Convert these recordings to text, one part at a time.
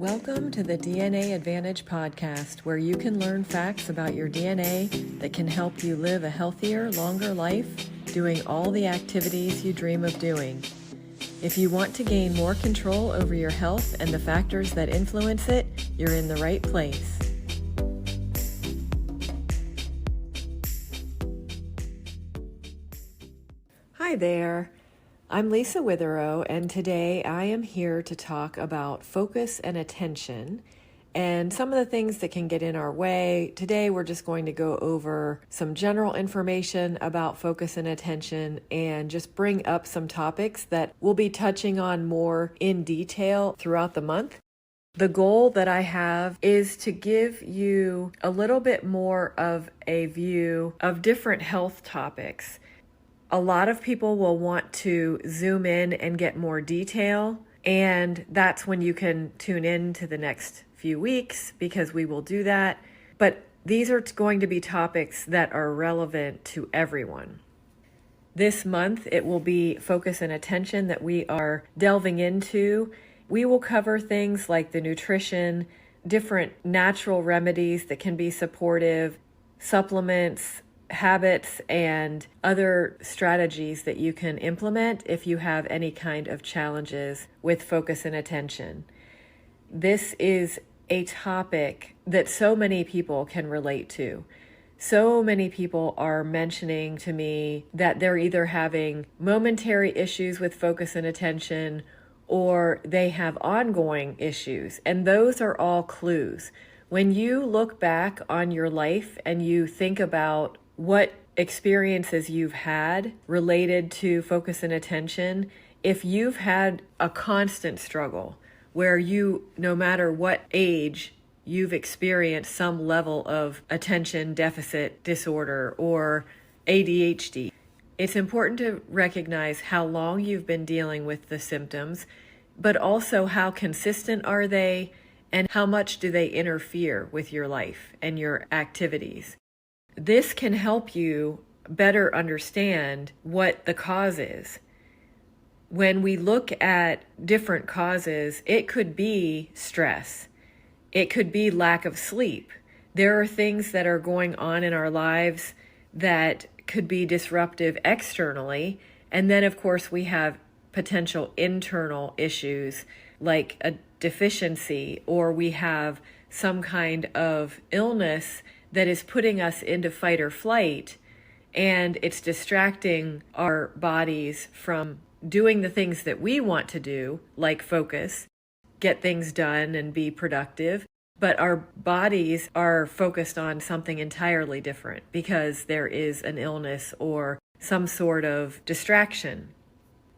Welcome to the DNA Advantage podcast, where you can learn facts about your DNA that can help you live a healthier, longer life, doing all the activities you dream of doing. If you want to gain more control over your health and the factors that influence it, you're in the right place. Hi there. I'm Lisa Witherow, and today I am here to talk about focus and attention and some of the things that can get in our way. Today we're just going to go over some general information about focus and attention and just bring up some topics that we'll be touching on more in detail throughout the month. The goal that I have is to give you a little bit more of a view of different health topics. A lot of people will want to zoom in and get more detail, and that's when you can tune in to the next few weeks because we will do that. But these are going to be topics that are relevant to everyone. This month, it will be focus and attention that we are delving into. We will cover things like the nutrition, different natural remedies that can be supportive, supplements, habits, and other strategies that you can implement if you have any kind of challenges with focus and attention. This is a topic that so many people can relate to. So many people are mentioning to me that they're either having momentary issues with focus and attention or they have ongoing issues, and those are all clues. When you look back on your life and you think about what experiences you've had related to focus and attention, if you've had a constant struggle where you, no matter what age, you've experienced some level of attention deficit disorder or ADHD, it's important to recognize how long you've been dealing with the symptoms, but also how consistent are they and how much do they interfere with your life and your activities. This can help you better understand what the cause is. When we look at different causes, it could be stress. It could be lack of sleep. There are things that are going on in our lives that could be disruptive externally. And then, of course, we have potential internal issues like a deficiency, or we have some kind of illness that is putting us into fight or flight, and it's distracting our bodies from doing the things that we want to do, like focus, get things done and be productive, but our bodies are focused on something entirely different because there is an illness or some sort of distraction.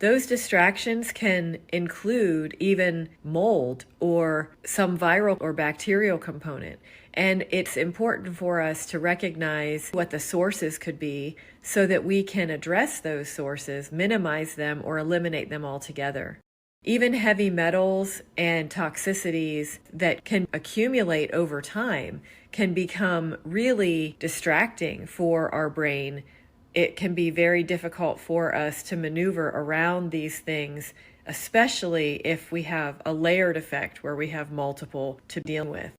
Those distractions can include even mold or some viral or bacterial component. And it's important for us to recognize what the sources could be so that we can address those sources, minimize them, or eliminate them altogether. Even heavy metals and toxicities that can accumulate over time can become really distracting for our brain. It can be very difficult for us to maneuver around these things, especially if we have a layered effect where we have multiple to deal with.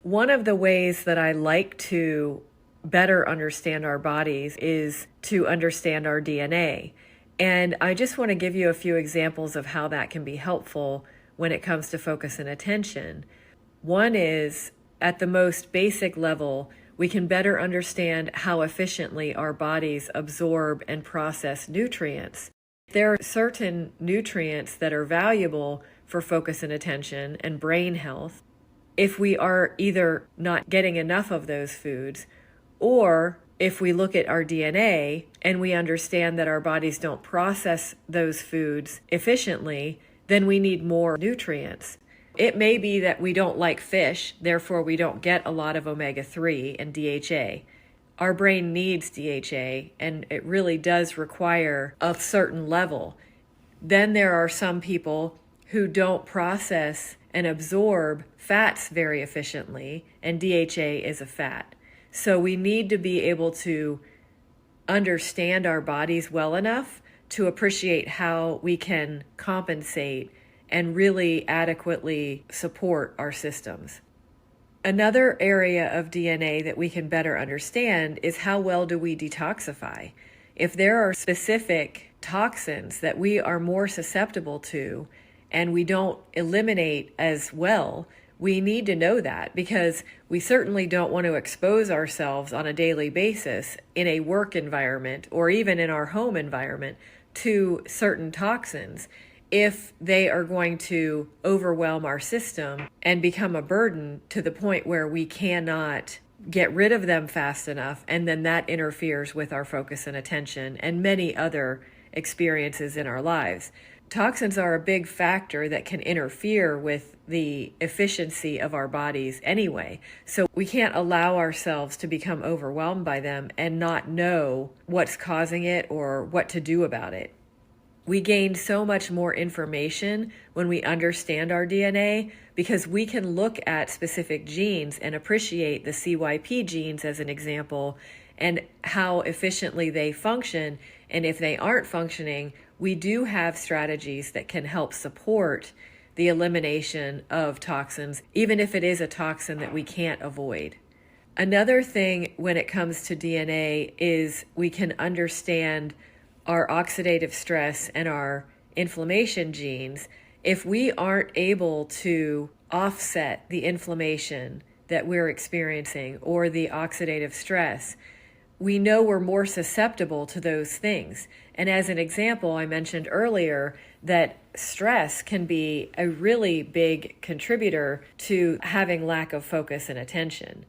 One of the ways that I like to better understand our bodies is to understand our DNA. And I just want to give you a few examples of how that can be helpful when it comes to focus and attention. One is, at the most basic level, we can better understand how efficiently our bodies absorb and process nutrients. There are certain nutrients that are valuable for focus and attention and brain health. If we are either not getting enough of those foods, or if we look at our DNA and we understand that our bodies don't process those foods efficiently, then we need more nutrients. It may be that we don't like fish, therefore we don't get a lot of omega-3 and DHA. Our brain needs DHA, and it really does require a certain level. Then there are some people who don't process and absorb fats very efficiently, and DHA is a fat. So we need to be able to understand our bodies well enough to appreciate how we can compensate and really adequately support our systems. Another area of DNA that we can better understand is how well do we detoxify. If there are specific toxins that we are more susceptible to and we don't eliminate as well, we need to know that, because we certainly don't want to expose ourselves on a daily basis in a work environment or even in our home environment to certain toxins if they are going to overwhelm our system and become a burden to the point where we cannot get rid of them fast enough, and then that interferes with our focus and attention and many other experiences in our lives. Toxins are a big factor that can interfere with the efficiency of our bodies anyway. So we can't allow ourselves to become overwhelmed by them and not know what's causing it or what to do about it. We gain so much more information when we understand our DNA, because we can look at specific genes and appreciate the CYP genes as an example and how efficiently they function. And if they aren't functioning, we do have strategies that can help support the elimination of toxins, even if it is a toxin that we can't avoid. Another thing when it comes to DNA is we can understand our oxidative stress and our inflammation genes. If we aren't able to offset the inflammation that we're experiencing or the oxidative stress, we know we're more susceptible to those things. And as an example, I mentioned earlier that stress can be a really big contributor to having lack of focus and attention.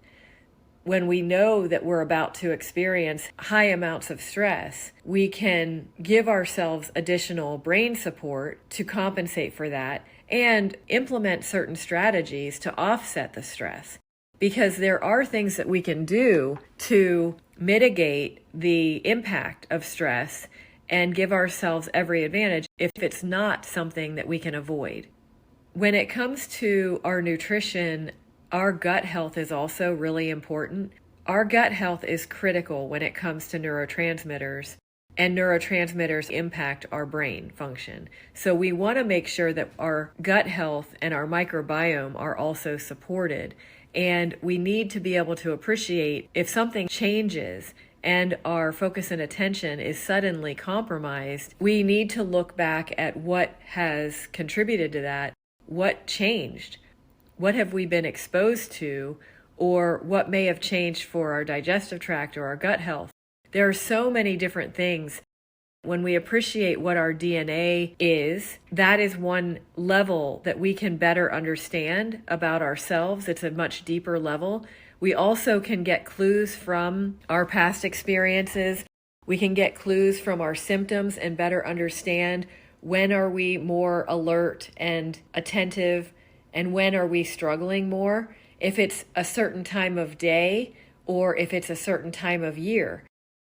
When we know that we're about to experience high amounts of stress, we can give ourselves additional brain support to compensate for that and implement certain strategies to offset the stress. Because there are things that we can do to mitigate the impact of stress and give ourselves every advantage if it's not something that we can avoid. When it comes to our nutrition, our gut health is also really important. Our gut health is critical when it comes to neurotransmitters, and neurotransmitters impact our brain function. So we want to make sure that our gut health and our microbiome are also supported. And we need to be able to appreciate if something changes and our focus and attention is suddenly compromised, we need to look back at what has contributed to that, what changed. What have we been exposed to, or what may have changed for our digestive tract or our gut health? There are so many different things. When we appreciate what our DNA is, that is one level that we can better understand about ourselves. It's a much deeper level. We also can get clues from our past experiences. We can get clues from our symptoms and better understand when are we more alert and attentive, and when are we struggling more, if it's a certain time of day or if it's a certain time of year.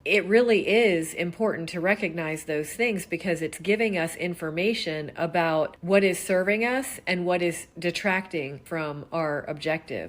It really is important to recognize those things because it's giving us information about what is serving us and what is detracting from our objective.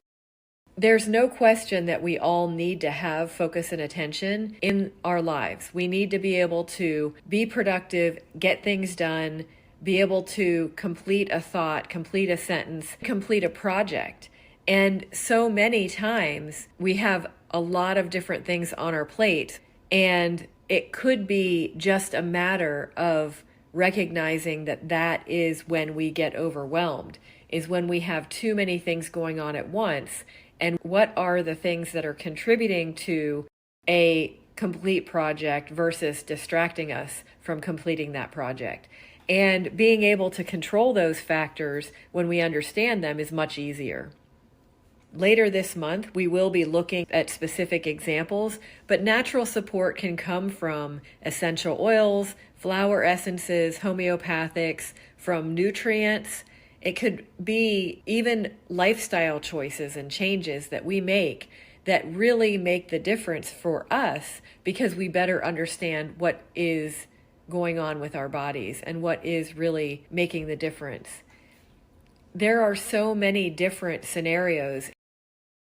There's no question that we all need to have focus and attention in our lives. We need to be able to be productive, get things done, be able to complete a thought, complete a sentence, complete a project. And so many times we have a lot of different things on our plate, and it could be just a matter of recognizing that that is when we get overwhelmed, is when we have too many things going on at once. And what are the things that are contributing to a complete project versus distracting us from completing that project? And being able to control those factors when we understand them is much easier. Later this month, we will be looking at specific examples, but natural support can come from essential oils, flower essences, homeopathics, from nutrients. It could be even lifestyle choices and changes that we make that really make the difference for us because we better understand what is going on with our bodies and what is really making the difference. There are so many different scenarios.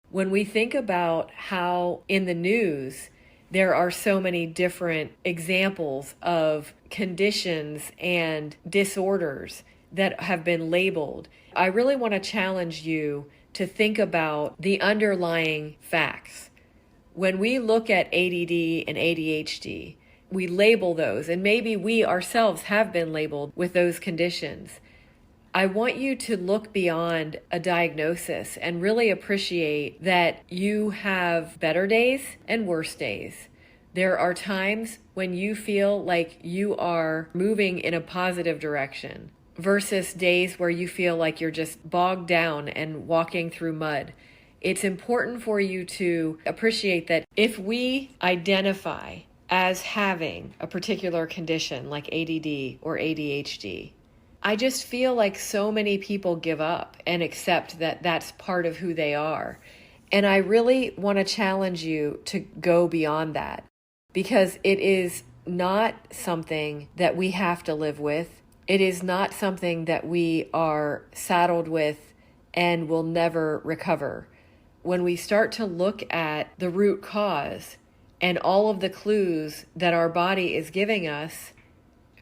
When we think about how in the news there are so many different examples of conditions and disorders that have been labeled. I really want to challenge you to think about the underlying facts. When we look at ADD and ADHD, we label those, and maybe we ourselves have been labeled with those conditions. I want you to look beyond a diagnosis and really appreciate that you have better days and worse days. There are times when you feel like you are moving in a positive direction versus days where you feel like you're just bogged down and walking through mud. It's important for you to appreciate that if we identify as having a particular condition like ADD or ADHD, I just feel like so many people give up and accept that that's part of who they are. And I really want to challenge you to go beyond that, because it is not something that we have to live with. It is not something that we are saddled with and will never recover. When we start to look at the root cause and all of the clues that our body is giving us,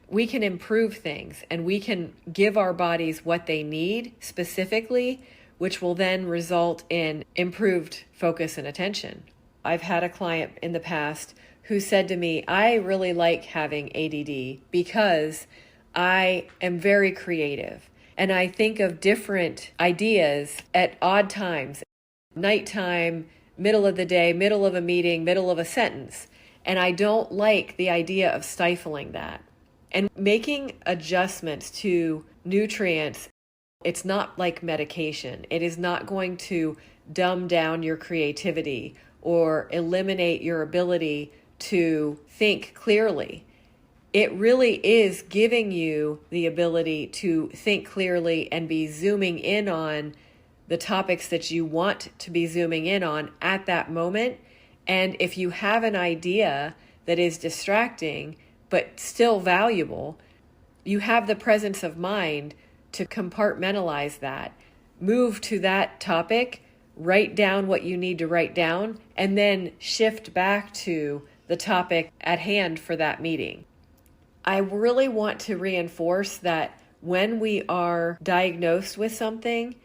we can improve things and we can give our bodies what they need specifically, which will then result in improved focus and attention. I've had a client in the past who said to me, I really like having ADD because I am very creative and I think of different ideas at odd times, nighttime, middle of the day, middle of a meeting, middle of a sentence. And I don't like the idea of stifling that. And making adjustments to nutrients, it's not like medication. It is not going to dumb down your creativity or eliminate your ability to think clearly. It really is giving you the ability to think clearly and be zooming in on the topics that you want to be zooming in on at that moment. And if you have an idea that is distracting but still valuable, you have the presence of mind to compartmentalize that, move to that topic, write down what you need to write down, and then shift back to the topic at hand for that meeting. I really want to reinforce that when we are diagnosed with something,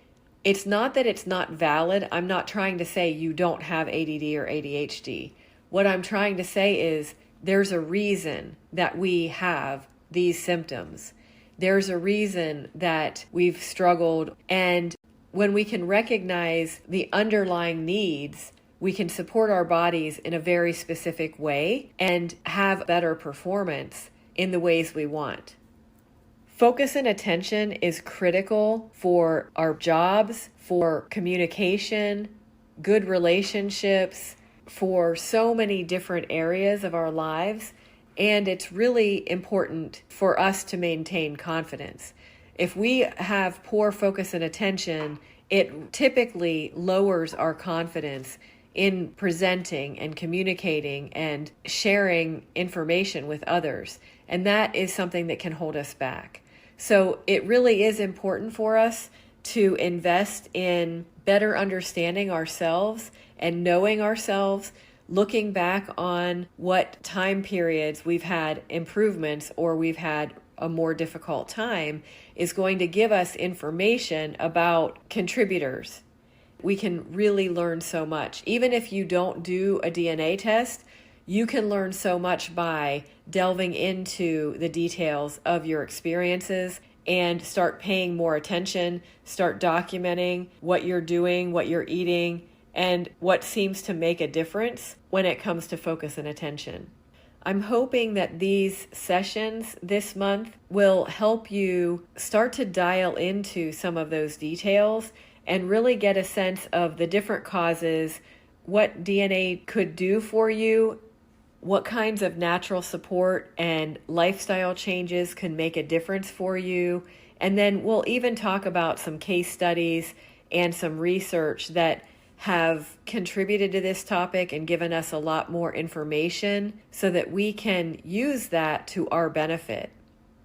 it's not that it's not valid. I'm not trying to say you don't have ADD or ADHD. What I'm trying to say is there's a reason that we have these symptoms. There's a reason that we've struggled. And when we can recognize the underlying needs, we can support our bodies in a very specific way and have better performance in the ways we want. Focus and attention is critical for our jobs, for communication, good relationships, for so many different areas of our lives. And it's really important for us to maintain confidence. If we have poor focus and attention, it typically lowers our confidence in presenting and communicating and sharing information with others. And that is something that can hold us back. So it really is important for us to invest in better understanding ourselves and knowing ourselves, looking back on what time periods we've had improvements or we've had a more difficult time is going to give us information about contributors. We can really learn so much. Even if you don't do a DNA test, you can learn so much by delving into the details of your experiences and start paying more attention, start documenting what you're doing, what you're eating, and what seems to make a difference when it comes to focus and attention. I'm hoping that these sessions this month will help you start to dial into some of those details and really get a sense of the different causes, what DNA could do for you, what kinds of natural support and lifestyle changes can make a difference for you. And then we'll even talk about some case studies and some research that have contributed to this topic and given us a lot more information so that we can use that to our benefit.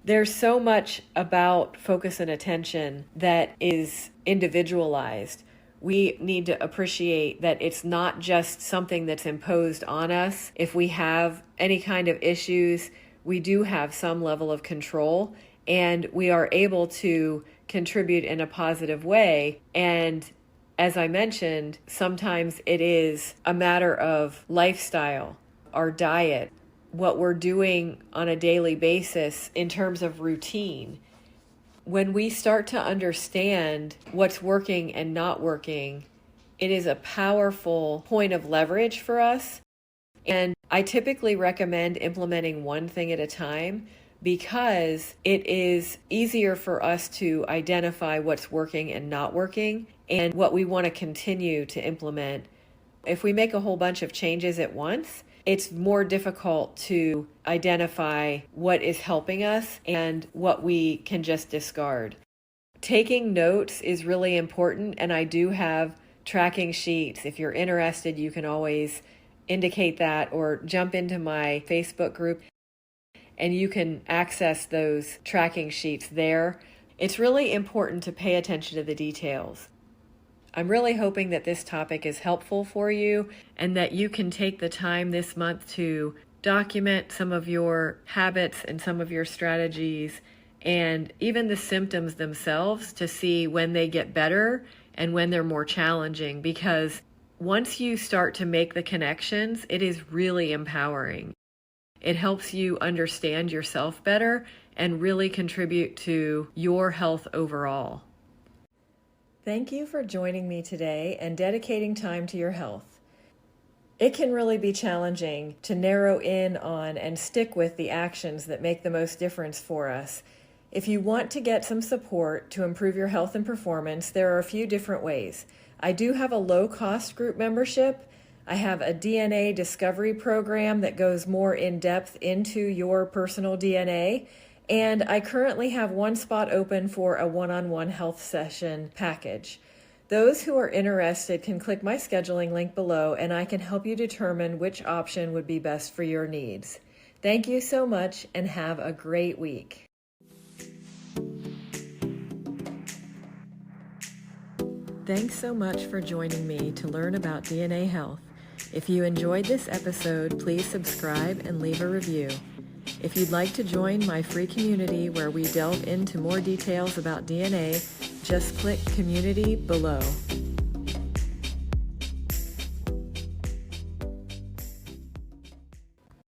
There's so much about focus and attention that is individualized. We need to appreciate that it's not just something that's imposed on us. If we have any kind of issues, we do have some level of control, and we are able to contribute in a positive way. And as I mentioned, sometimes it is a matter of lifestyle, our diet, what we're doing on a daily basis in terms of routine. When we start to understand what's working and not working, it is a powerful point of leverage for us. And I typically recommend implementing one thing at a time because it is easier for us to identify what's working and not working and what we want to continue to implement. If we make a whole bunch of changes at once, it's more difficult to identify what is helping us and what we can just discard. Taking notes is really important, and I do have tracking sheets. If you're interested, you can always indicate that or jump into my Facebook group and you can access those tracking sheets there. It's really important to pay attention to the details. I'm really hoping that this topic is helpful for you and that you can take the time this month to document some of your habits and some of your strategies and even the symptoms themselves to see when they get better and when they're more challenging, because once you start to make the connections, it is really empowering. It helps you understand yourself better and really contribute to your health overall. Thank you for joining me today and dedicating time to your health. It can really be challenging to narrow in on and stick with the actions that make the most difference for us. If you want to get some support to improve your health and performance, there are a few different ways. I do have a low-cost group membership. I have a DNA discovery program that goes more in depth into your personal DNA. And I currently have one spot open for a one-on-one health session package. Those who are interested can click my scheduling link below and I can help you determine which option would be best for your needs. Thank you so much and have a great week. Thanks so much for joining me to learn about DNA Health. If you enjoyed this episode, please subscribe and leave a review. If you'd like to join my free community where we delve into more details about DNA, just click Community below.